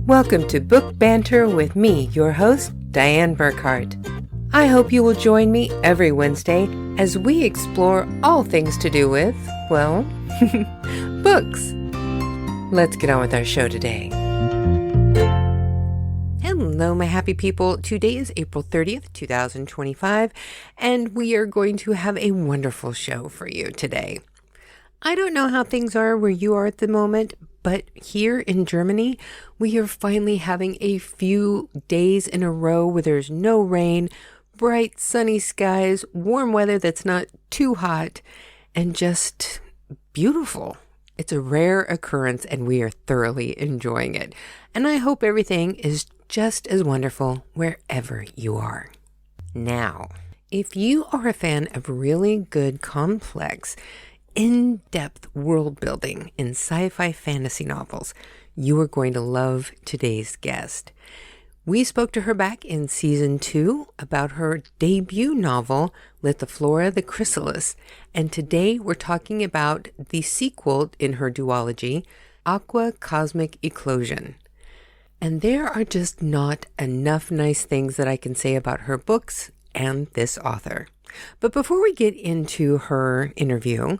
Welcome to Book Banter with me, your host, Dianne Burckhardt. I hope you will join me every Wednesday as we explore all things to do with, well, books. Let's get on with our show today. Hello, my happy people. Today is April 30th, 2025, and we are going to have a wonderful show for you today. I don't know how things are where you are at the moment, but here in Germany, we are finally having a few days in a row where there's no rain, bright sunny skies, warm weather that's not too hot, and just beautiful. It's a rare occurrence and we are thoroughly enjoying it. And I hope everything is just as wonderful wherever you are. Now, if you are a fan of really good, complex, in-depth world building in sci-fi fantasy novels, you are going to love today's guest. We spoke to her back in season 2 about her debut novel, Lithaflora the Chrysalis, and today we're talking about the sequel in her duology, Aquacosmic Eclosion. And there are just not enough nice things that I can say about her books and this author. But before we get into her interview,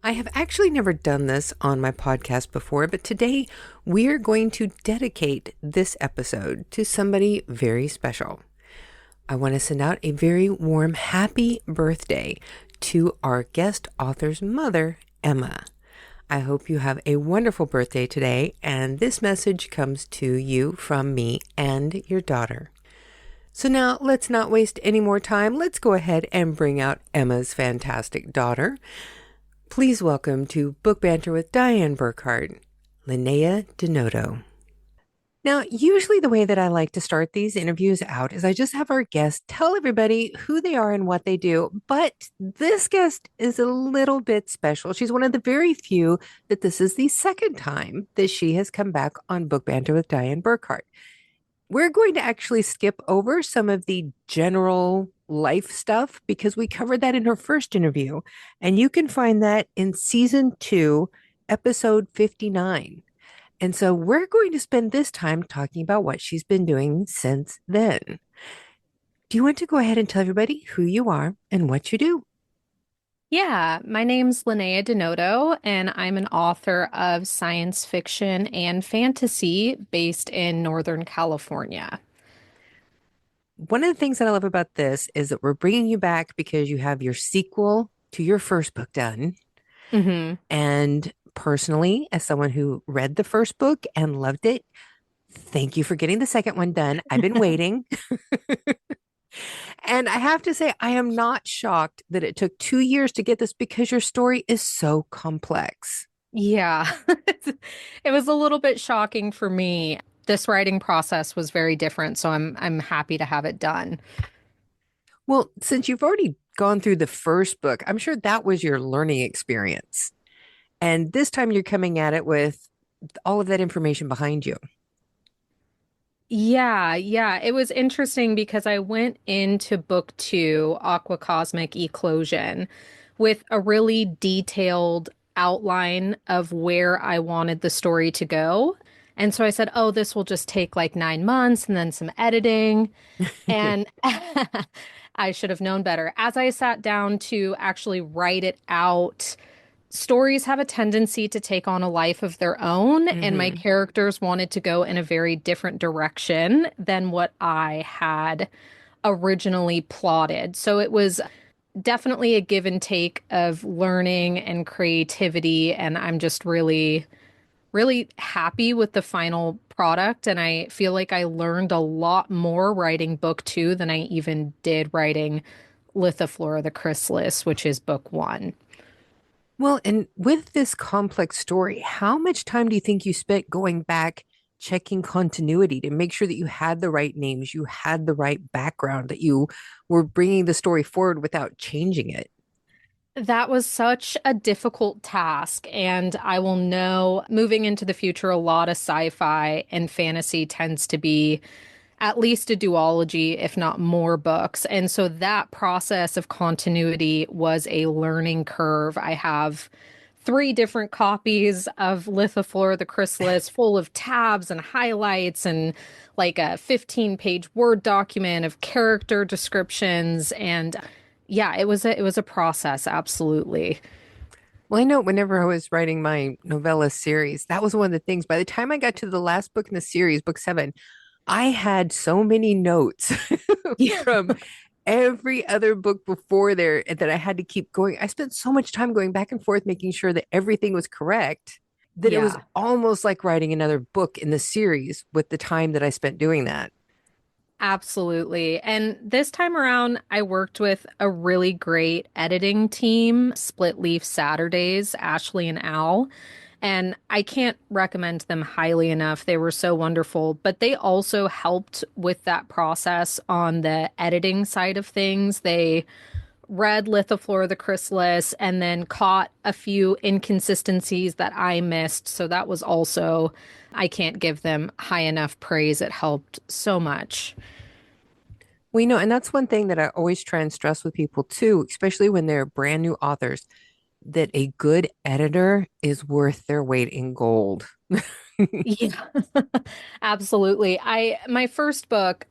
I have actually never done this on my podcast before, but today we are going to dedicate this episode to somebody very special. I want to send out a very warm happy birthday to our guest author's mother, Emma. I hope you have a wonderful birthday today, and this message comes to you from me and your daughter. So now let's not waste any more time. Let's go ahead and bring out Emma's fantastic daughter. Please welcome to Book Banter with Dianne Burckhardt, Linaya DiNoto. Now, usually the way that I like to start these interviews out is I just have our guests tell everybody who they are and what they do. But this guest is a little bit special. She's one of the very few that this is the second time that she has come back on Book Banter with Dianne Burckhardt. We're going to actually skip over some of the general life stuff because we covered that in her first interview. And you can find that in season 2, episode 59. And so we're going to spend this time talking about what she's been doing since then. Do you want to go ahead and tell everybody who you are and what you do? Yeah, my name's Linaya DiNoto, and I'm an author of science fiction and fantasy based in Northern California. One of the things that I love about this is that we're bringing you back because you have your sequel to your first book done. Mm-hmm. And personally, as someone who read the first book and loved it, thank you for getting the second one done. I've been waiting. And I have to say, I am not shocked that it took 2 years to get this because your story is so complex. Yeah, it was a little bit shocking for me. This writing process was very different, so I'm happy to have it done. Well, since you've already gone through the first book, I'm sure that was your learning experience. And this time you're coming at it with all of that information behind you. Yeah, it was interesting because I went into book 2, Aquacosmic Eclosion, with a really detailed outline of where I wanted the story to go. And so I said, oh, this will just take like 9 months and then some editing. And I should have known better. As I sat down to actually write it out, stories have a tendency to take on a life of their own, and my characters wanted to go in a very different direction than what I had originally plotted. So it was definitely a give and take of learning and creativity, and I'm just really, really happy with the final product. And I feel like I learned a lot more writing book 2 than I even did writing Lithaflora the Chrysalis, which is book 1. Well, and with this complex story, how much time do you think you spent going back, checking continuity to make sure that you had the right names, you had the right background, that you were bringing the story forward without changing it? That was such a difficult task, and I will know moving into the future, a lot of sci-fi and fantasy tends to be at least a duology, if not more books. And so that process of continuity was a learning curve. I have three different copies of Lithaflora the Chrysalis full of tabs and highlights and like a 15-page Word document of character descriptions. And yeah, it was a process, absolutely. Well, I know whenever I was writing my novella series, that was one of the things. By the time I got to the last book in the series, book seven, I had so many notes Yeah. from every other book before there that I had to keep going. I spent so much time going back and forth, making sure that everything was correct, that it was Yeah. almost like writing another book in the series with the time that I spent doing that. Absolutely. And this time around, I worked with a really great editing team, Split Leaf Saturdays, Ashley and Al. And I can't recommend them highly enough. They were so wonderful, but they also helped with that process on the editing side of things. They read Lithaflora the Chrysalis and then caught a few inconsistencies that I missed. So that was also, I can't give them high enough praise. It helped so much. We know, and that's one thing that I always try and stress with people too, especially when they're brand new authors, that a good editor is worth their weight in gold. Yeah, absolutely. My first book,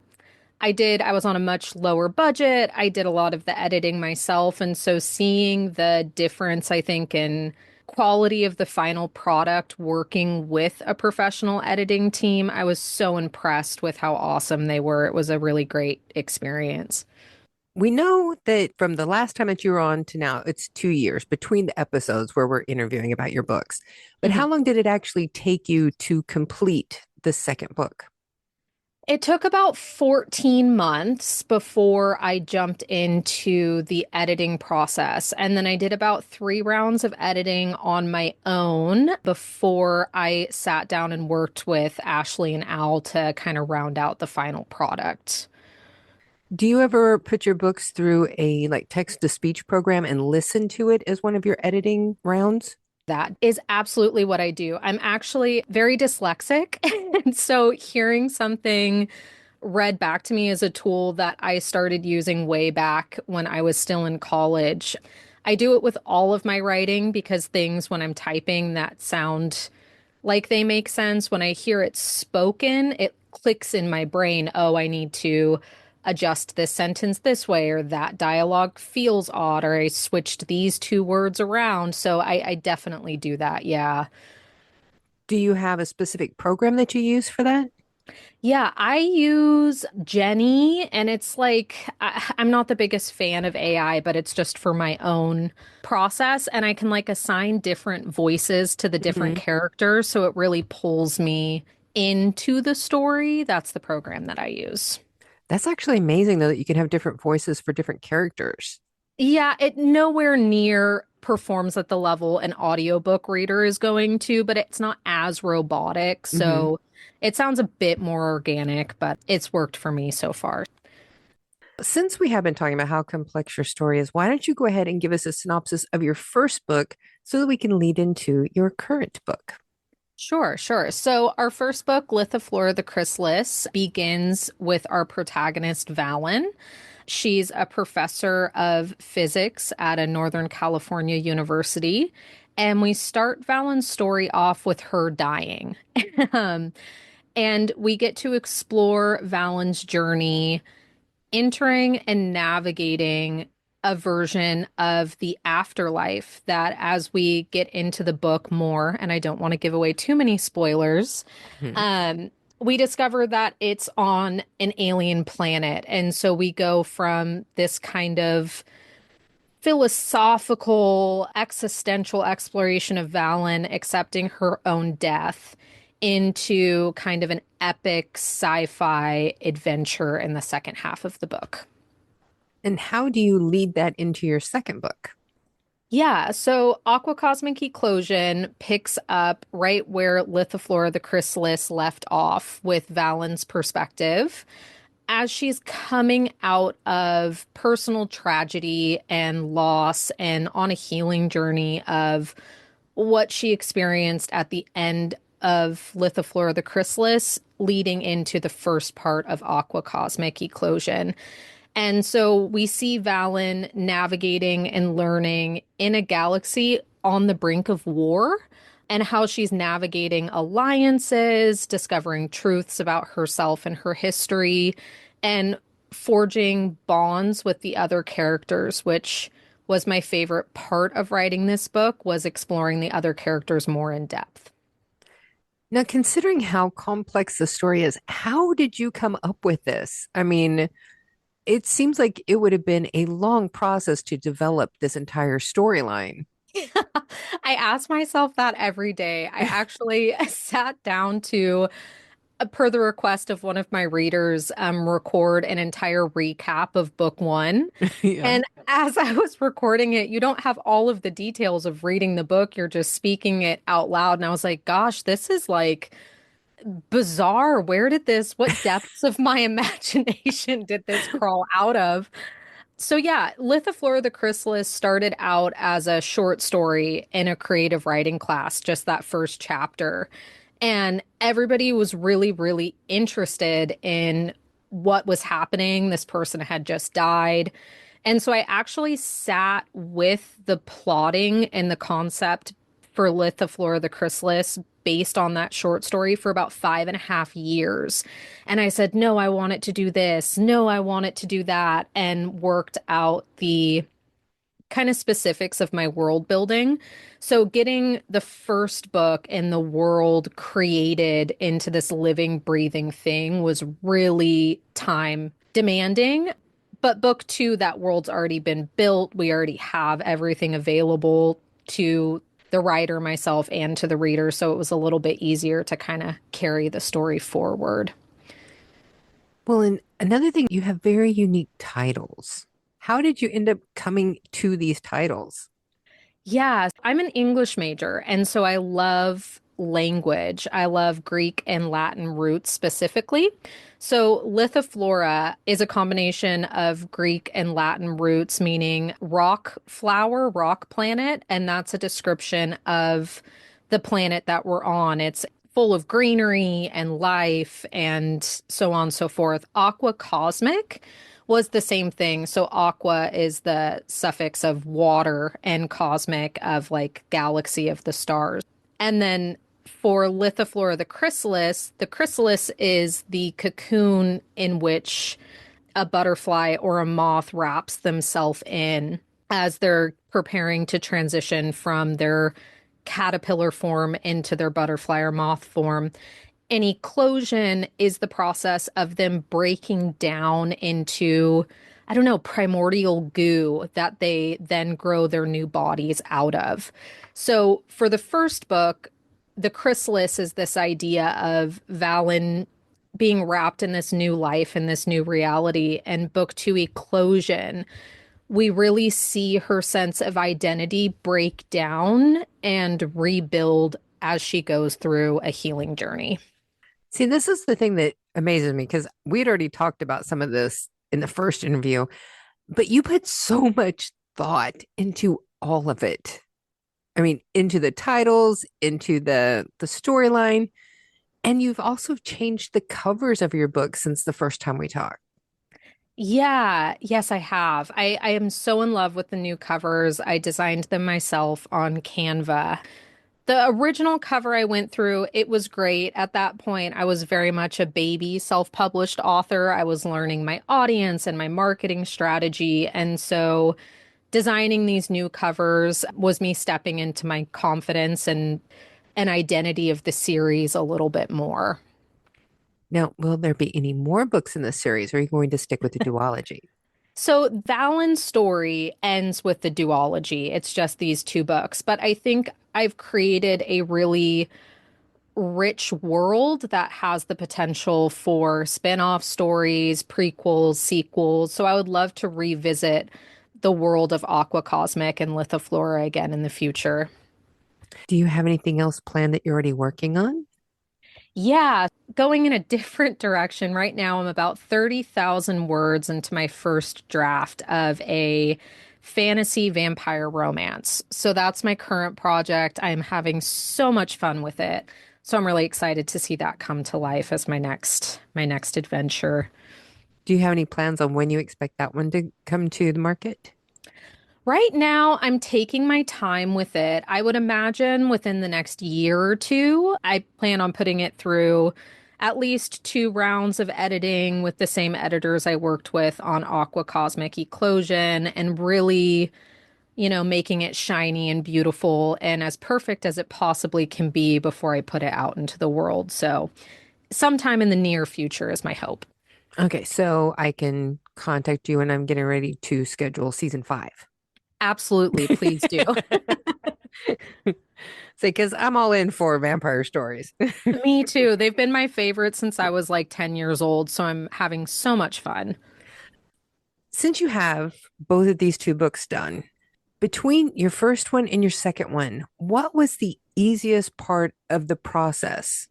I was on a much lower budget. I did a lot of the editing myself. And so seeing the difference, I think, in quality of the final product working with a professional editing team, I was so impressed with how awesome they were. It was a really great experience. We know that from the last time that you were on to now, it's 2 years between the episodes where we're interviewing about your books. But Mhm. how long did it actually take you to complete the second book? It took about 14 months before I jumped into the editing process. And then I did about 3 rounds of editing on my own before I sat down and worked with Ashley and Al to kind of round out the final product. Do you ever put your books through a like text to speech program and listen to it as one of your editing rounds? That is absolutely what I do. I'm actually very dyslexic. And so hearing something read back to me is a tool that I started using way back when I was still in college. I do it with all of my writing because things when I'm typing that sound like they make sense, when I hear it spoken, it clicks in my brain. Oh, I need to adjust this sentence this way, or that dialogue feels odd, or I switched these two words around. So I definitely do that. Yeah. Do you have a specific program that you use for that? Yeah, I use Jenny, and it's like I'm not the biggest fan of AI, but it's just for my own process, and I can like assign different voices to the different Mhm. characters, so it really pulls me into the story. That's the program that I use. That's actually amazing, though, that you can have different voices for different characters. Yeah, it nowhere near performs at the level an audiobook reader is going to, but it's not as robotic, Hmm. so it sounds a bit more organic, but it's worked for me so far. Since we have been talking about how complex your story is, why don't you go ahead and give us a synopsis of your first book so that we can lead into your current book? Sure, sure. So our first book, Lithaflora the Chrysalis, begins with our protagonist, Valen. She's a professor of physics at a Northern California university. And we start Valen's story off with her dying. Um, and we get to explore Valen's journey entering and navigating a version of the afterlife that, as we get into the book more, and I don't want to give away too many spoilers, Mhm. um, we discover that it's on an alien planet. And so we go from this kind of philosophical, existential exploration of Valen accepting her own death into kind of an epic sci-fi adventure in the second half of the book. And how do you lead that into your second book? Yeah, so Aquacosmic Eclosion picks up right where Lithaflora the Chrysalis left off with Valen's perspective as she's coming out of personal tragedy and loss and on a healing journey of what she experienced at the end of Lithaflora the Chrysalis, leading into the first part of Aquacosmic Eclosion. And so we see Valen navigating and learning in a galaxy on the brink of war and how she's navigating alliances, discovering truths about herself and her history, and forging bonds with the other characters, which was my favorite part of writing this book, was exploring the other characters more in depth. Now, considering how complex the story is, how did you come up with this? I mean, it seems like it would have been a long process to develop this entire storyline. I ask myself that every day. I actually sat down to, per the request of one of my readers, record an entire recap of book one. Yeah. And as I was recording it, you don't have all of the details of reading the book. You're just speaking it out loud. And I was like, gosh, this is like bizarre. What depths of my imagination did this crawl out of? So yeah, Lithaflora the Chrysalis started out as a short story in a creative writing class, just that first chapter. And everybody was really, really interested in what was happening. This person had just died. And so I actually sat with the plotting and the concept for Lithaflora the Chrysalis based on that short story for about 5.5 years. And I said, no, I want it to do this. No, I want it to do that. And worked out the kind of specifics of my world building. So getting the first book and the world created into this living, breathing thing was really time demanding. But book two, that world's already been built. We already have everything available to the writer, myself, and to the reader. So it was a little bit easier to kind of carry the story forward. Well, and another thing, you have very unique titles. How did you end up coming to these titles? Yeah, I'm an English major, and so I love language. I love Greek and Latin roots specifically. So Lithaflora is a combination of Greek and Latin roots, meaning rock flower, rock planet, and that's a description of the planet that we're on. It's full of greenery and life and so on and so forth. Aquacosmic was the same thing. So aqua is the suffix of water and cosmic of like galaxy of the stars. And then for Lithaflora the chrysalis is the cocoon in which a butterfly or a moth wraps themselves in as they're preparing to transition from their caterpillar form into their butterfly or moth form. An eclosion is the process of them breaking down into, I don't know, primordial goo that they then grow their new bodies out of. So for the first book, the chrysalis is this idea of Valen being wrapped in this new life and this new reality. And book two, Eclosion, we really see her sense of identity break down and rebuild as she goes through a healing journey. See, this is the thing that amazes me because we'd already talked about some of this in the first interview, but you put so much thought into all of it. I mean, into the titles, into the storyline, and you've also changed the covers of your book since the first time we talked. Yeah, yes, I have. I am so in love with the new covers. I designed them myself on Canva. The original cover I went through, it was great. At that point, I was very much a baby self-published author. I was learning my audience and my marketing strategy. And so designing these new covers was me stepping into my confidence and an identity of the series a little bit more. Now, will there be any more books in this series, or are you going to stick with the duology? So Valen's story ends with the duology. It's just these two books, but I think I've created a really rich world that has the potential for spin-off stories, prequels, sequels. So I would love to revisit the world of Aquacosmic and Lithaflora again in the future. Do you have anything else planned that you're already working on? Yeah, going in a different direction. Right now, I'm about 30,000 words into my first draft of a fantasy vampire romance. So that's my current project. I'm having so much fun with it. So I'm really excited to see that come to life as my next adventure. Do you have any plans on when you expect that one to come to the market? Right now, I'm taking my time with it. I would imagine within the next year or two, I plan on putting it through at least two rounds of editing with the same editors I worked with on Aquacosmic Eclosion and really, making it shiny and beautiful and as perfect as it possibly can be before I put it out into the world. So, sometime in the near future is my hope. Okay, so I can contact you when I'm getting ready to schedule season 5. Absolutely, please do. Say, because I'm all in for vampire stories. Me too. They've been my favorite since I was like 10 years old, so I'm having so much fun. Since you have both of these two books done, between your first one and your second one, what was the easiest part of the process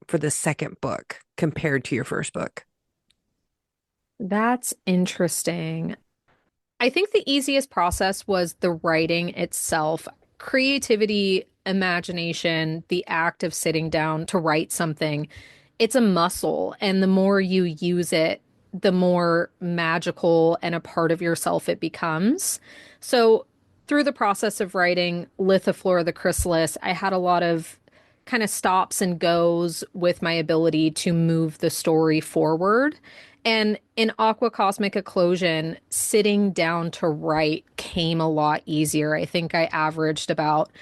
for the second book compared to your first book? That's interesting. I think the easiest process was the writing itself. Creativity, imagination, the act of sitting down to write something, it's a muscle. And the more you use it, the more magical and a part of yourself it becomes. So, through the process of writing Lithaflora the Chrysalis, I had a lot of kind of stops and goes with my ability to move the story forward. And in Aquacosmic Eclosion, sitting down to write came a lot easier. I think I averaged about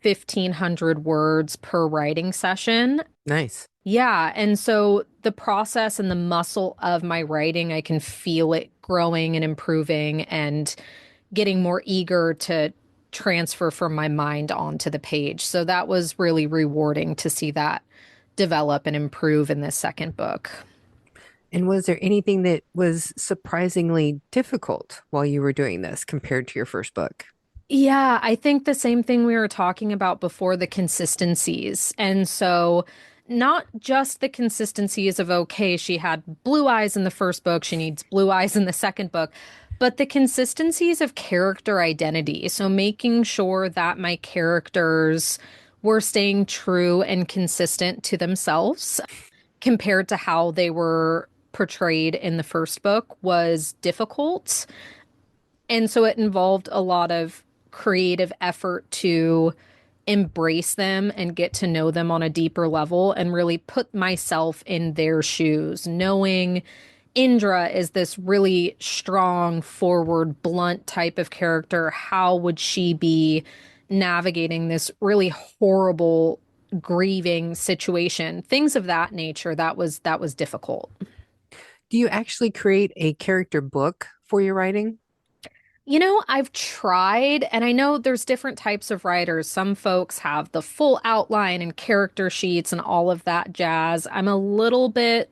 1,500 words per writing session. Nice. Yeah. And so the process and the muscle of my writing, I can feel it growing and improving and getting more eager to transfer from my mind onto the page. So that was really rewarding to see that develop and improve in this second book. And was there anything that was surprisingly difficult while you were doing this compared to your first book? Yeah, I think the same thing we were talking about before, the consistencies. And so, not just the consistencies of, okay, she had blue eyes in the first book, she needs blue eyes in the second book, but the consistencies of character identity. So, making sure that my characters were staying true and consistent to themselves compared to how they were portrayed in the first book was difficult. And so it involved a lot of creative effort to embrace them and get to know them on a deeper level and really put myself in their shoes, knowing Indra is this really strong, forward, blunt type of character. How would she be navigating this really horrible, grieving situation? Things of that nature. That was difficult. Do you actually create a character book for your writing? I've tried, and I know there's different types of writers. Some folks have the full outline and character sheets and all of that jazz. I'm a little bit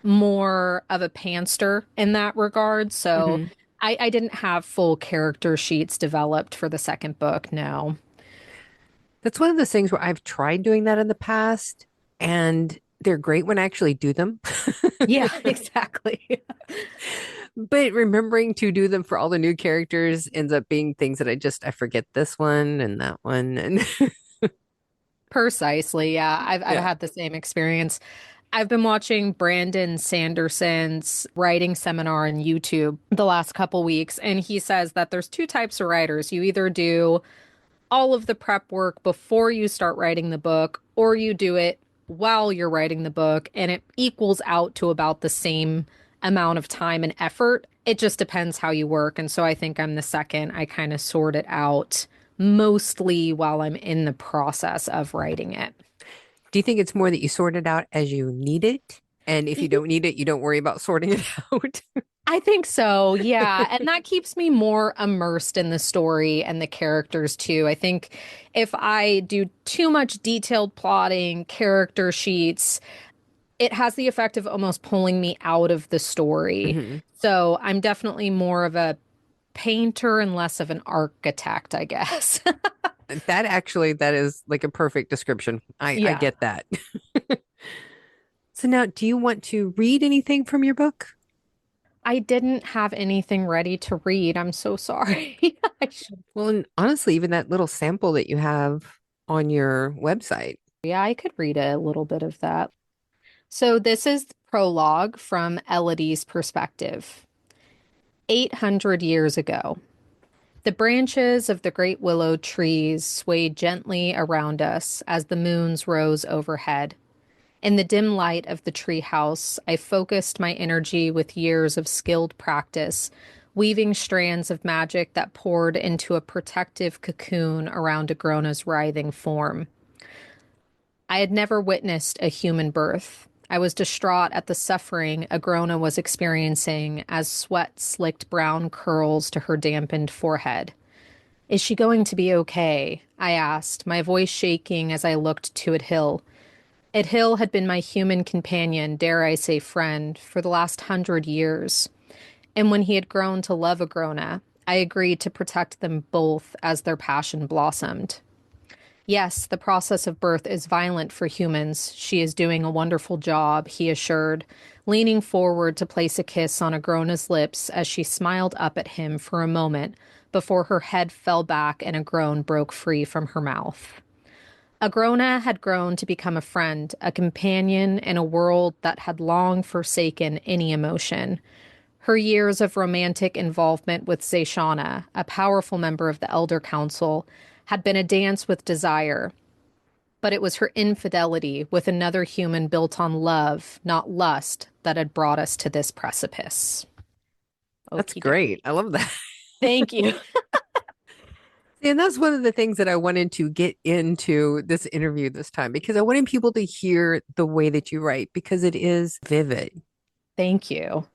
more of a pantser in that regard. So Hmm. I didn't have full character sheets developed for the second book, no. That's one of those things where I've tried doing that in the past, and they're great when I actually do them. Yeah, exactly. But remembering to do them for all the new characters ends up being things that I forget this one and that one and Precisely. Yeah, I've yeah. had the same experience. I've been watching Brandon Sanderson's writing seminar on YouTube the last couple weeks, and he says that there's two types of writers. You either do all of the prep work before you start writing the book, or you do it while you're writing the book, and it equals out to about the same amount of time and effort. It just depends how you work. And so I think I'm the second. I kind of sort it out mostly while I'm in the process of writing it. Do you think it's more that you sort it out as you need it? And if you don't need it, you don't worry about sorting it out? I think so, yeah. And that keeps me more immersed in the story and the characters too. I think if I do too much detailed plotting, character sheets, it has the effect of almost pulling me out of the story. Hmm. So I'm definitely more of a painter and less of an architect, I guess. That is like a perfect description. I Yeah. get that. So now, do you want to read anything from your book? I didn't have anything ready to read. I'm so sorry. I should. Well, and honestly, even that little sample that you have on your website. Yeah, I could read a little bit of that. So this is the prologue from Elodie's perspective. 800 years ago, the branches of the great willow trees swayed gently around us as the moons rose overhead. In the dim light of the treehouse, I focused my energy with years of skilled practice, weaving strands of magic that poured into a protective cocoon around Agrona's writhing form. I had never witnessed a human birth. I was distraught at the suffering Agrona was experiencing as sweat slicked brown curls to her dampened forehead. Is she going to be okay? I asked, my voice shaking as I looked to Adhil. Adhil had been my human companion, dare I say friend, for the last 100 years. And when he had grown to love Agrona, I agreed to protect them both as their passion blossomed. Yes, the process of birth is violent for humans. She is doing a wonderful job, he assured, leaning forward to place a kiss on Agrona's lips as she smiled up at him for a moment before her head fell back and a groan broke free from her mouth. Agrona had grown to become a friend, a companion in a world that had long forsaken any emotion. Her years of romantic involvement with Zaishana, a powerful member of the Elder Council, had been a dance with desire, but it was her infidelity with another human built on love, not lust, that had brought us to this precipice. That's Okie great. I dokie. love that. Thank you. And that's one of the things that I wanted to get into this interview this time because I wanted people to hear the way that you write because it is vivid. Thank you.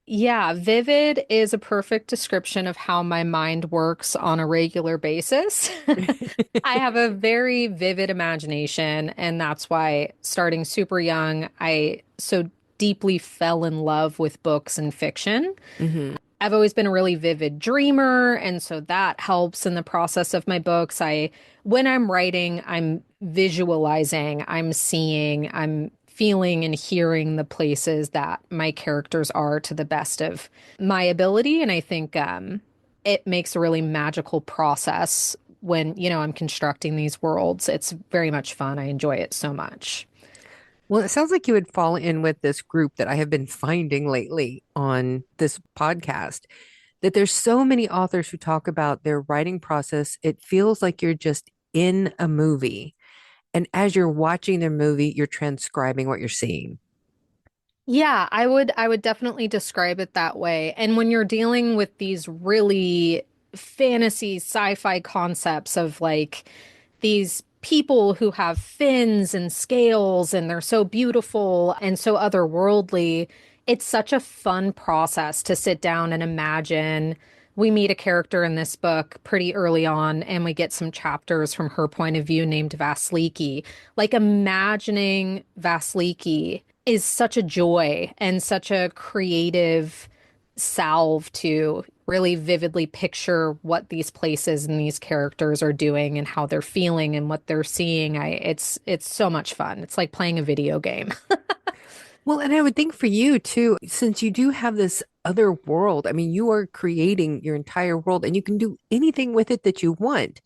Yeah, vivid is a perfect description of how my mind works on a regular basis. I have a very vivid imagination, and that's why starting super young, I so deeply fell in love with books and fiction. Hmm. I've always been a really vivid dreamer, and so that helps in the process of my books. When I'm writing, I'm visualizing, I'm seeing, I'm feeling and hearing the places that my characters are to the best of my ability. And I think it makes a really magical process when, I'm constructing these worlds. It's very much fun. I enjoy it so much. Well, it sounds like you would fall in with this group that I have been finding lately on this podcast, that there's so many authors who talk about their writing process. It feels like you're just in a movie. And as you're watching their movie, you're transcribing what you're seeing. Yeah, I would definitely describe it that way. And when you're dealing with these really fantasy sci-fi concepts of like these people who have fins and scales and they're so beautiful and so otherworldly, it's such a fun process to sit down and imagine. We meet a character in this book pretty early on, and we get some chapters from her point of view named Vasiliki. Like imagining Vasiliki is such a joy and such a creative salve to really vividly picture what these places and these characters are doing and how they're feeling and what they're seeing. It's so much fun. It's like playing a video game. Well, and I would think for you too, since you do have this other world, I mean, you are creating your entire world and you can do anything with it that you want.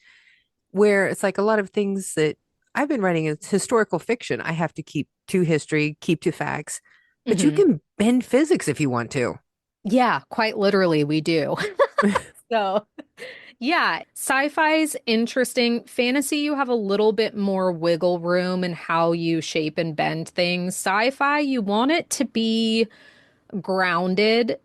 Where it's like a lot of things that I've been writing is historical fiction. I have to keep to history, keep to facts, but you Hmm. can bend physics if you want to. Yeah, quite literally, we do. So, yeah, sci-fi's interesting. Fantasy, you have a little bit more wiggle room in how you shape and bend things. Sci-fi, you want it to be grounded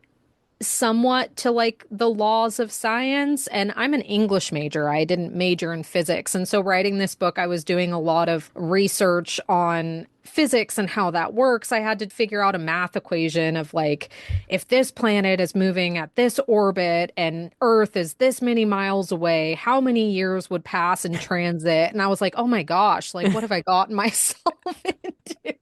somewhat to like the laws of science. And I'm an English major. I didn't major in physics. And so writing this book, I was doing a lot of research on physics and how that works. I had to figure out a math equation of like, if this planet is moving at this orbit and Earth is this many miles away, how many years would pass in transit? And I was like, oh my gosh, like what have I gotten myself into?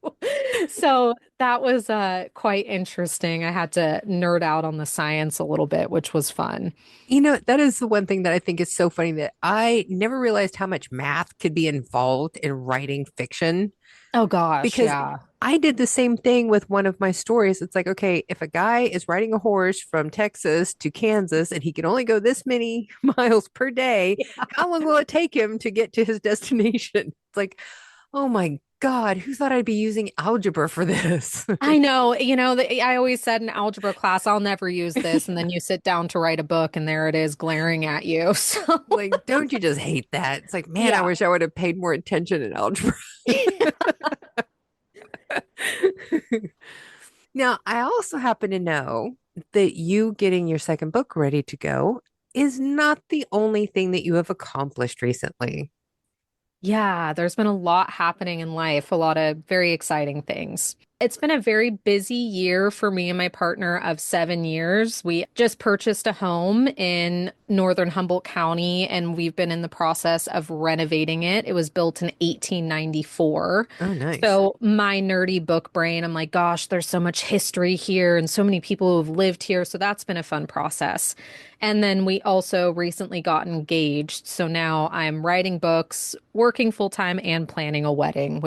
So that was quite interesting. I had to nerd out on the science a little bit, which was fun. That is the one thing that I think is so funny that I never realized how much math could be involved in writing fiction Oh gosh, because yeah. I did the same thing with one of my stories. It's like, okay, if a guy is riding a horse from Texas to Kansas and he can only go this many miles per day, how long will it take him to get to his destination? It's like, oh my God, who thought I'd be using algebra for this? I know, I always said in algebra class, I'll never use this. And then you sit down to write a book and there it is glaring at you. So, Like, don't you just hate that? It's like, man, I yeah. wish I would have paid more attention in algebra. Now, I also happen to know that you getting your second book ready to go is not the only thing that you have accomplished recently. Yeah, there's been a lot happening in life, a lot of very exciting things. It's been a very busy year for me and my partner of 7 years. We just purchased a home in northern Humboldt County, and we've been in the process of renovating it. It was built in 1894. Oh, nice. So, my nerdy book brain, I'm like, gosh, there's so much history here and so many people who've lived here. So, that's been a fun process. And then we also recently got engaged. So now I'm writing books, working full time, and planning a wedding,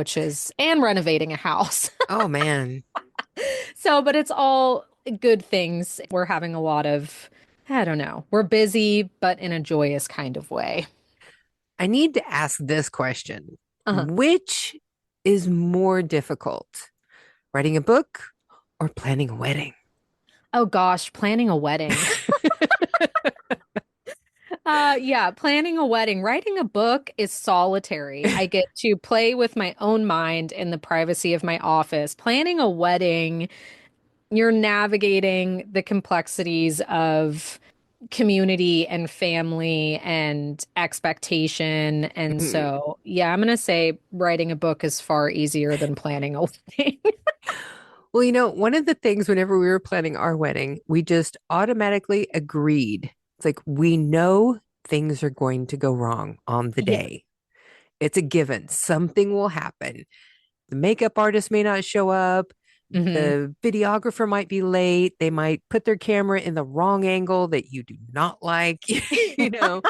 and renovating a house. Oh, man. So, but it's all good things. We're having a lot of, I don't know, we're busy, but in a joyous kind of way. I need to ask this question. Uh-huh. Which is more difficult, writing a book or planning a wedding? Oh gosh, planning a wedding. Yeah, planning a wedding. Writing a book is solitary. I get to play with my own mind in the privacy of my office. Planning a wedding, you're navigating the complexities of community and family and expectation. And so, yeah, I'm going to say writing a book is far easier than planning a wedding. Well, one of the things whenever we were planning our wedding, we just automatically agreed. It's like we know things are going to go wrong on the Yeah. day. It's a given. Something will happen. The makeup artist may not show up. Hmm. The videographer might be late. They might put their camera in the wrong angle that you do not like. you know,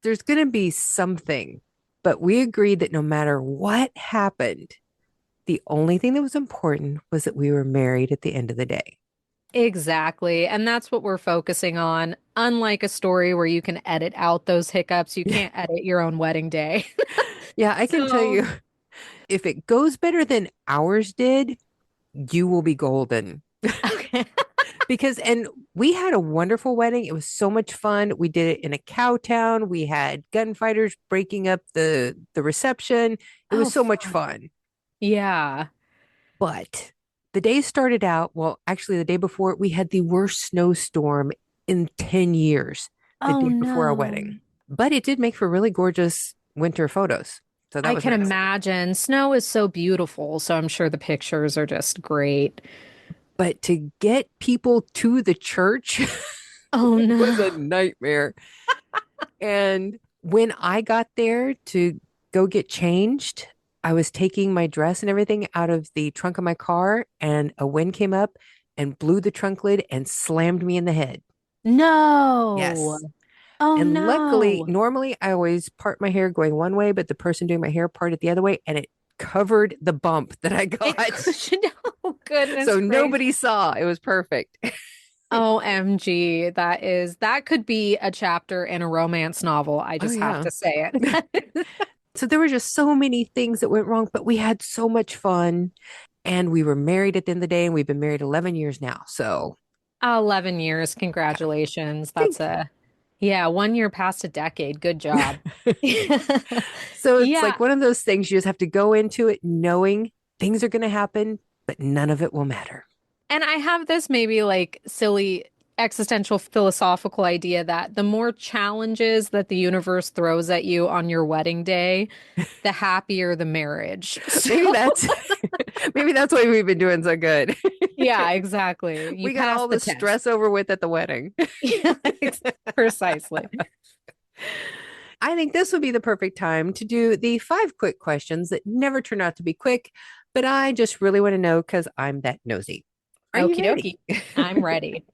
there's going to be something. But we agreed that no matter what happened, the only thing that was important was that we were married at the end of the day. Exactly. And that's what we're focusing on. Unlike a story where you can edit out those hiccups, you can't edit your own wedding day. Yeah, I can tell So, you if it goes better than ours did, you will be golden. okay. And we had a wonderful wedding. It was so much fun. We did it in a cow town. We had gunfighters breaking up the reception. It Oh, was so much fun. fun. Yeah. But the day started out, well, actually the day before, we had the worst snowstorm in 10 years the Oh, day before our no. wedding. But it did make for really gorgeous winter photos. So that I was can nice. imagine. Snow is so beautiful, so I'm sure the pictures are just great. But to get people to the church Oh, was a no. nightmare. And when I got there to go get changed, I was taking my dress and everything out of the trunk of my car, and a wind came up and blew the trunk lid and slammed me in the head. No. Yes. Oh, And luckily, no. normally I always part my hair going one way, but the person doing my hair parted the other way, and it covered the bump that I It got. cushioned. Oh, goodness So gracious. nobody saw. It was perfect. OMG, that could be a chapter in a romance novel. I Oh, just have yeah. to say it. So there were just so many things that went wrong, but we had so much fun. And we were married at the end of the day, and we've been married 11 years now. So 11 years. yeah, Congratulations. thank Yeah, 1 year past a decade. Good job. you. So it's Yeah. like one of those things you just have to go into it knowing things are going to happen, but none of it will matter. And I have this maybe like silly existential philosophical idea that the more challenges that the universe throws at you on your wedding day, the happier the marriage. Maybe So, that's maybe that's why we've been doing so good. yeah, exactly. You We got pass all the the test. stress over with at the wedding. Yeah, precisely. I think this would be the perfect time to do the 5 quick questions that never turn out to be quick, but I just really want to know because I'm that nosy. Are you Okie ready? dokie. I'm ready.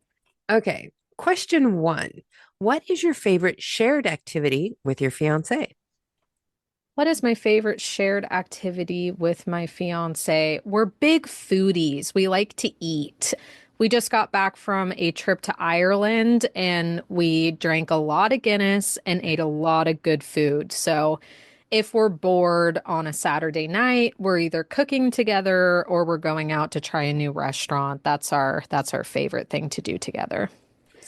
Okay. Question 1. What is your favorite shared activity with your fiance? What is my favorite shared activity with my fiance? We're big foodies. We like to eat. We just got back from a trip to Ireland and we drank a lot of Guinness and ate a lot of good food. So if we're bored on a Saturday night, we're either cooking together or we're going out to try a new restaurant. That's our favorite thing to do together.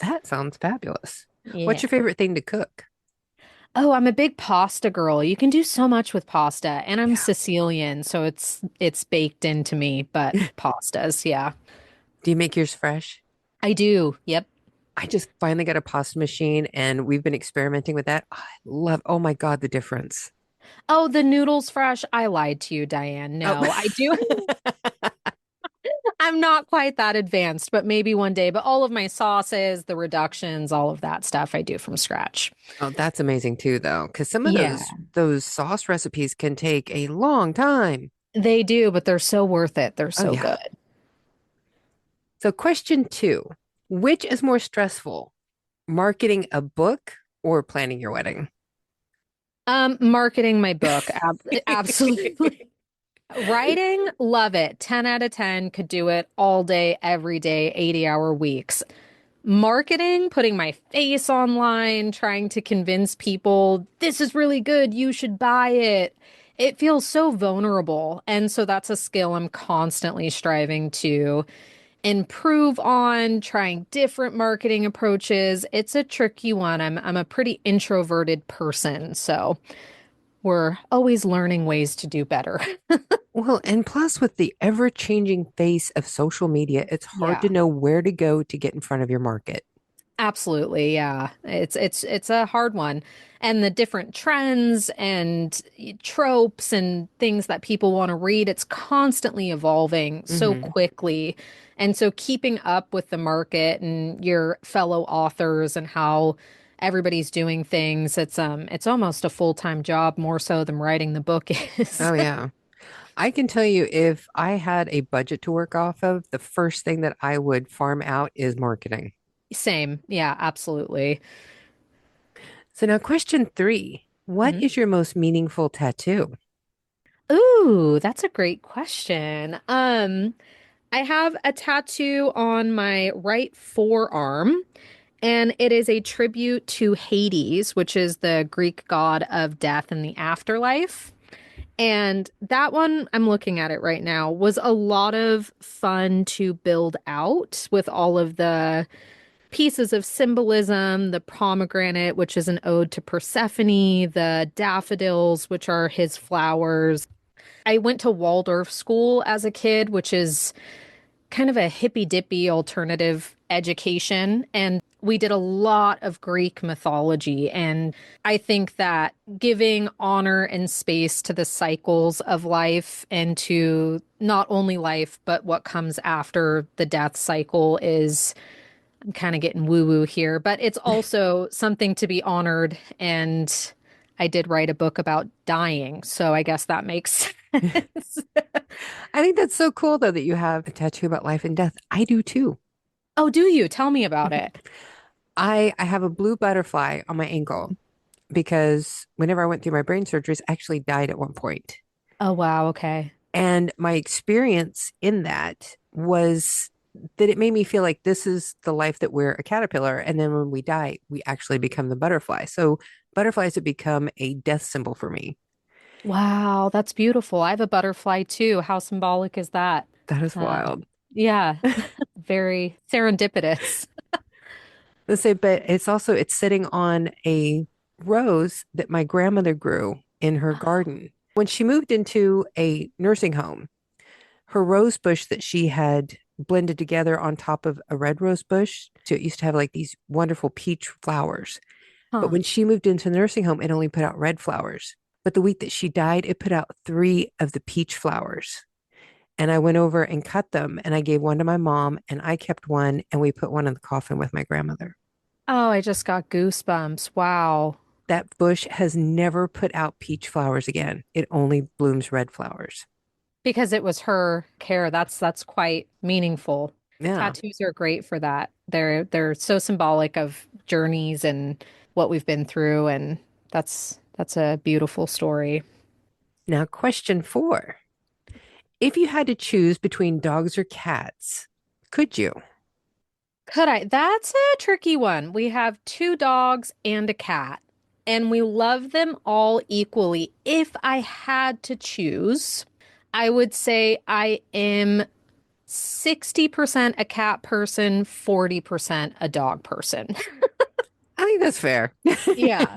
That sounds fabulous. What's Yeah. your favorite thing to cook? Oh, I'm a big pasta girl. You can do so much with pasta, and I'm Yeah. Sicilian, so it's baked into me, but pastas, yeah. Do you make yours fresh? I do. Yep. I just finally got a pasta machine and we've been experimenting with that. Oh my God, the difference. Oh, the noodles fresh. I lied to you, Diane. Oh, No, I do. I'm not quite that advanced, but maybe one day. But all of my sauces, the reductions, all of that stuff I do from scratch. oh, that's amazing too, though, because some of Yeah, those sauce recipes can take a long time. they do, but they're so worth it. They're Oh so yeah. good. So question two, which is more stressful, marketing a book or planning your wedding? Marketing my book, absolutely. Writing, love it. 10 out of 10, could do it all day, every day, 80-hour weeks. Marketing, putting my face online, trying to convince people this is really good, you should buy it. It feels so vulnerable. And so that's a skill I'm constantly striving to improve on, trying different marketing approaches. It's a tricky one. I'm a pretty introverted person, so we're always learning ways to do better. Well, and plus with the ever-changing face of social media, it's hard to Yeah. know where to go to get in front of your market. Absolutely, yeah. It's a hard one. And the different trends and tropes and things that people want to read, it's constantly evolving so Hmm. quickly. And so keeping up with the market and your fellow authors and how everybody's doing things, it's almost a full-time job more so than writing the book is. Oh yeah. I can tell you if I had a budget to work off of, the first thing that I would farm out is marketing. Same. Yeah, absolutely. So now question three, what Mhm. is your most meaningful tattoo? Ooh, that's a great question. I have a tattoo on my right forearm, and it is a tribute to Hades, which is the Greek god of death and the afterlife. And that one, I'm looking at it right now, was a lot of fun to build out with all of the pieces of symbolism, the pomegranate, which is an ode to Persephone, the daffodils, which are his flowers. I went to Waldorf school as a kid, which is kind of a hippy dippy alternative education. And we did a lot of Greek mythology. And I think that giving honor and space to the cycles of life and to not only life, but what comes after the death cycle is, I'm kind of getting woo woo here, but it's also something to be honored. And I did write a book about dying. So I guess that makes sense. I think that's so cool though that you have a tattoo about life and death. I do too. Oh, do you? Tell me about it. I have a blue butterfly on my ankle because whenever I went through my brain surgeries, I actually died at one point. Oh, wow. Okay. And my experience in that was that it made me feel like this is the life that we're a caterpillar. And then when we die, we actually become the butterfly. So butterflies have become a death symbol for me. Wow, that's beautiful. I have a butterfly too. How symbolic is that? That is Uh, wild. yeah, very serendipitous. Let's say, but it's sitting on a rose that my grandmother grew in her garden. When she moved into a nursing home, her rose bush that she had blended together on top of a red rose bush, so it used to have like these wonderful peach flowers. But Huh. when she moved into the nursing home, it only put out red flowers. But the week that she died, it put out three of the peach flowers. And I went over and cut them and I gave one to my mom and I kept one and we put one in the coffin with my grandmother. Oh, I just got goosebumps. Wow. That bush has never put out peach flowers again. It only blooms red flowers. Because it was her care. That's quite meaningful. Yeah. Tattoos are great for that. They're so symbolic of journeys and what we've been through, and that's a beautiful story. Now, question four. If you had to choose between dogs or cats, could you? Could I? That's a tricky one. We have two dogs and a cat. and we love them all equally. If I had to choose, I would say I am 60% a cat person, 40% a dog person. I think that's fair. Yeah.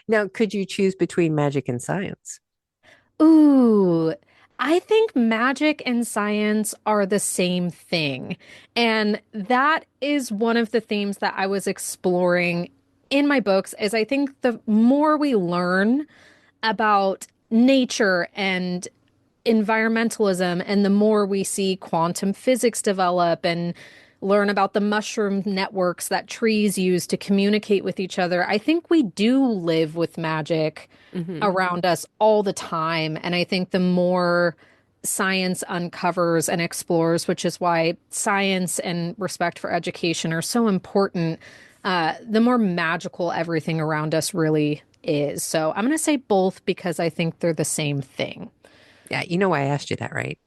Now, could you choose between magic and science? Ooh, I think magic and science are the same thing. And that is one of the themes that I was exploring in my books is I think the more we learn about nature and environmentalism, and the more we see quantum physics develop and learn about the mushroom networks that trees use to communicate with each other, I think we do live with magic Hmm. around us all the time. And I think the more science uncovers and explores, which is why science and respect for education are so important, the more magical everything around us really is. So I'm going to say both because I think they're the same thing. Yeah, you know why I asked you that, right?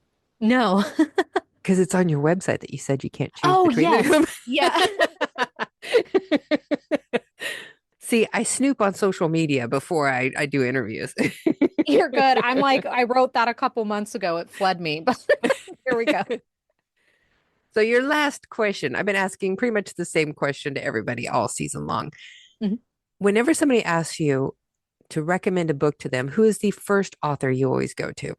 No. Because it's on your website that you said you can't choose Oh, between yes. them. Yeah. See, I snoop on social media before I do interviews. You're good. I'm like, I wrote that a couple months ago. It fled me, but here we go. So, your last question, I've been asking pretty much the same question to everybody all season long. Mhm. Whenever somebody asks you to recommend a book to them, who is the first author you always go to?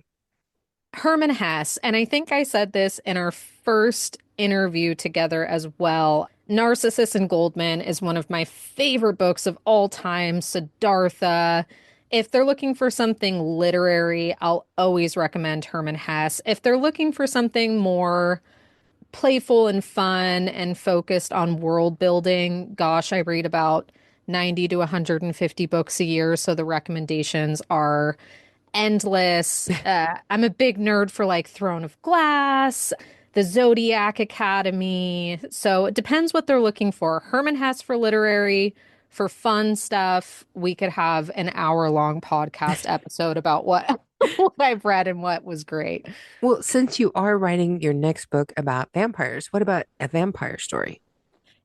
Herman Hesse, and I think I said this in our first interview together as well. Narcissus and Goldman is one of my favorite books of all time. Siddhartha. If they're looking for something literary, I'll always recommend Herman Hesse. If they're looking for something more playful and fun and focused on world building, gosh, I read about 90 to 150 books a year, so the recommendations are endless. I'm a big nerd for like Throne of Glass, the Zodiac Academy. So it depends what they're looking for. Herman Hesse for literary, for fun stuff. We could have an hour-long podcast episode about what what I've read and what was great. Well, since you are writing your next book about vampires, what about a vampire story?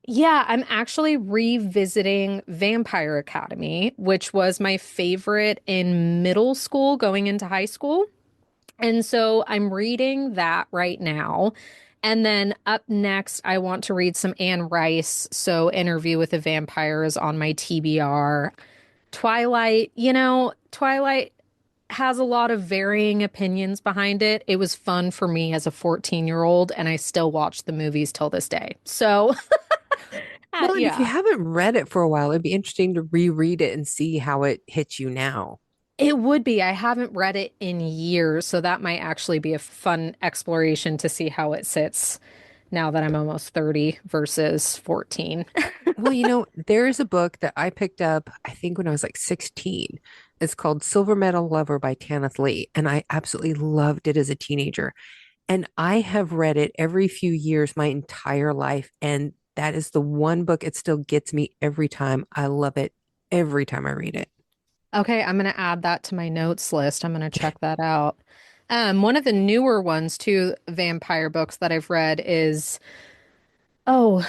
Yeah, I'm actually revisiting Vampire Academy, which was my favorite in middle school going into high school. And so I'm reading that right now. And then up next, I want to read some Anne Rice. So Interview with a Vampire is on my TBR. Twilight, Twilight has a lot of varying opinions behind it. It was fun for me as a 14-year-old, and I still watch the movies till this day. So, Well, and if you yeah. haven't read it for a while, it'd be interesting to reread it and see how it hits you now. It would be. I haven't read it in years, so that might actually be a fun exploration to see how it sits now that I'm almost 30 versus 14. Well, there is a book that I picked up, I think when I was like 16. It's called Silver Medal Lover by Tanith Lee, and I absolutely loved it as a teenager. And I have read it every few years my entire life, and that is the one book it still gets me every time. I love it every time I read it. Okay, I'm going to add that to my notes list. I'm going to check that out. One of the newer ones, too, vampire books that I've read is, oh,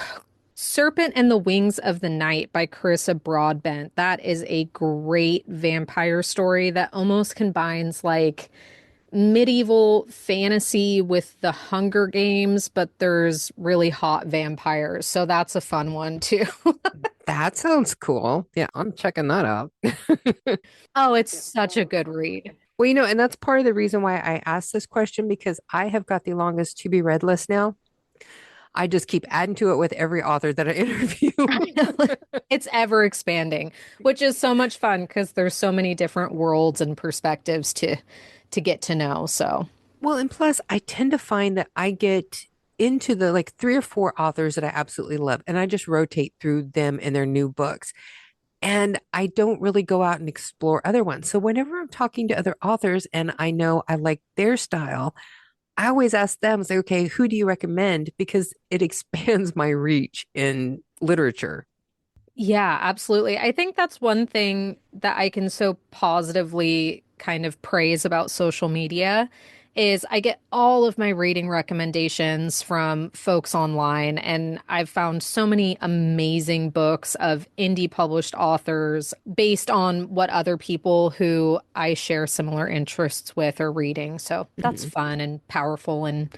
Serpent and the Wings of the Night by Carissa Broadbent. That is a great vampire story that almost combines like medieval fantasy with the Hunger Games, but there's really hot vampires. So that's a fun one too. That sounds cool. Yeah, I'm checking that out. Oh, it's such a good read. Well, and that's part of the reason why I asked this question because I have got the longest to be read list now. I just keep adding to it with every author that I interview. It's ever expanding, which is so much fun because there's so many different worlds and perspectives to get to know. So, Well, and plus, I tend to find that I get into the like three or four authors that I absolutely love, and I just rotate through them and their new books. And I don't really go out and explore other ones. So whenever I'm talking to other authors and I know I like their style, I always ask them, say, okay, who do you recommend? Because it expands my reach in literature. yeah, absolutely. I think that's one thing that I can so positively kind of praise about social media is I get all of my reading recommendations from folks online, and I've found so many amazing books of indie published authors based on what other people who I share similar interests with are reading. So that's Mhm. fun and powerful and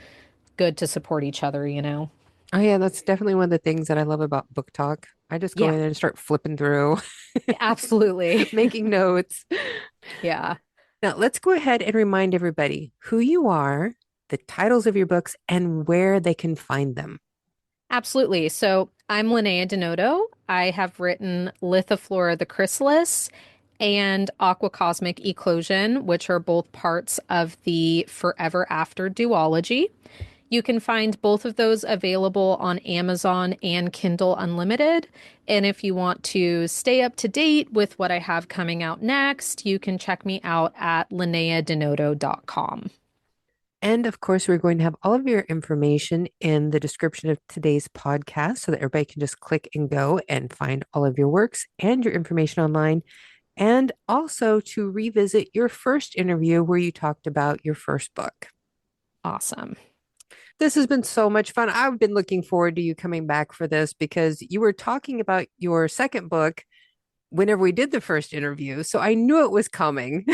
good to support each other, you know? Oh yeah, that's definitely one of the things that I love about Book Talk. I just go Yeah, in and start flipping through, absolutely. making notes. Yeah. Now, let's go ahead and remind everybody who you are, the titles of your books, and where they can find them. Absolutely. So I'm Linaya DiNoto. I have written Lithaflora the Chrysalis and Aquacosmic Eclosion, which are both parts of the Forever After duology. You can find both of those available on Amazon and Kindle Unlimited. And if you want to stay up to date with what I have coming out next, you can check me out at linayadinoto.com. And of course, we're going to have all of your information in the description of today's podcast so that everybody can just click and go and find all of your works and your information online. And also to revisit your first interview where you talked about your first book. Awesome. This has been so much fun. I've been looking forward to you coming back for this because you were talking about your second book whenever we did the first interview. So I knew it was coming.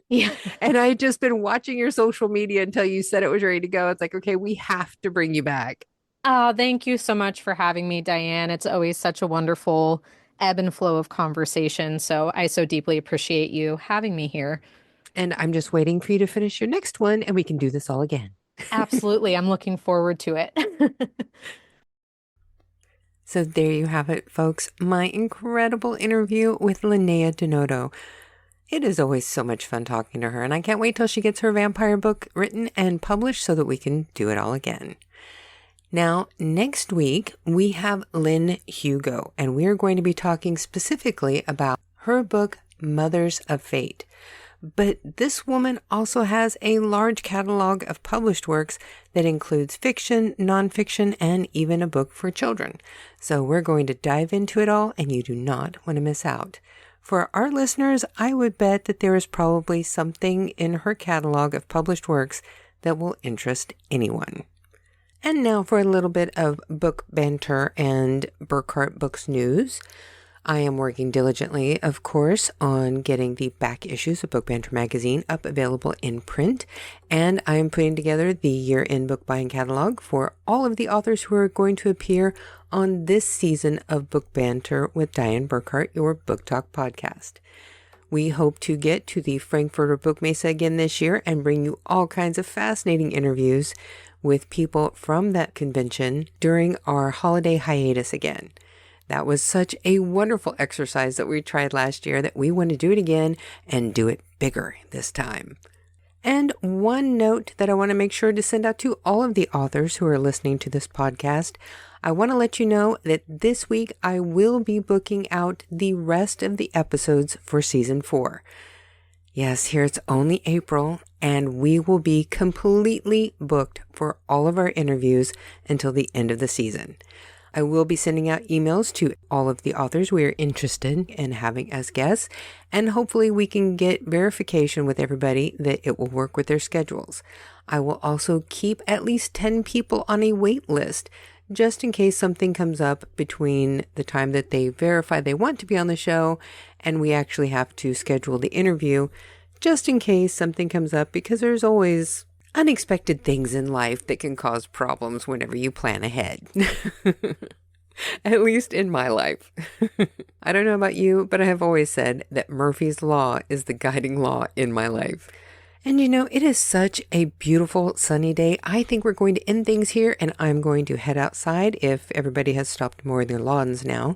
Yeah. And I just been watching your social media until you said it was ready to go. It's like, okay, we have to bring you back. Thank you so much for having me, Diane. It's always such a wonderful ebb and flow of conversation. So I so deeply appreciate you having me here. And I'm just waiting for you to finish your next one and we can do this all again. Absolutely. I'm looking forward to it. So there you have it, folks. My incredible interview with Linaya DiNoto. It is always so much fun talking to her, and I can't wait till she gets her vampire book written and published so that we can do it all again. Now, next week, we have Lynn Hugo, and we are going to be talking specifically about her book, Mothers of Fate. But this woman also has a large catalog of published works that includes fiction, nonfiction, and even a book for children. So we're going to dive into it all, and you do not want to miss out. For our listeners, I would bet that there is probably something in her catalog of published works that will interest anyone. And now for a little bit of book banter and Burckhardt Books news. I am working diligently, of course, on getting the back issues of Book Banter magazine up available in print, and I am putting together the year-end book buying catalog for all of the authors who are going to appear on this season of Book Banter with Dianne Burckhardt, your Book Talk podcast. We hope to get to the Frankfurter Book Mesa again this year and bring you all kinds of fascinating interviews with people from that convention during our holiday hiatus again. That was such a wonderful exercise that we tried last year that we want to do it again and do it bigger this time. And one note that I want to make sure to send out to all of the authors who are listening to this podcast, I want to let you know that this week I will be booking out the rest of the episodes for season 4. Yes, here it's only April, and we will be completely booked for all of our interviews until the end of the season. I will be sending out emails to all of the authors we are interested in having as guests, and hopefully we can get verification with everybody that it will work with their schedules. I will also keep at least 10 people on a wait list, just in case something comes up between the time that they verify they want to be on the show and we actually have to schedule the interview, just in case something comes up, because there's always unexpected things in life that can cause problems whenever you plan ahead. At least in my life. I don't know about you, but I have always said that Murphy's Law is the guiding law in my life. And you know, it is such a beautiful sunny day. I think we're going to end things here, and I'm going to head outside if everybody has stopped mowing their lawns now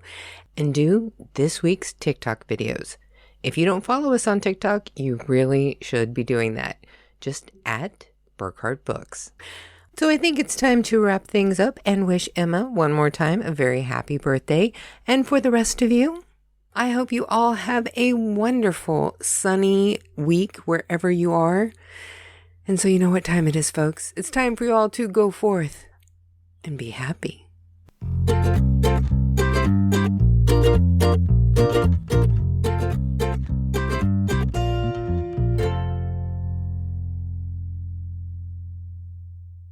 and do this week's TikTok videos. If you don't follow us on TikTok, you really should be doing that. Just at Burckhardt Books. So I think it's time to wrap things up and wish Emma one more time a very happy birthday. And for the rest of you, I hope you all have a wonderful sunny week wherever you are. And so you know what time it is, folks. It's time for you all to go forth and be happy.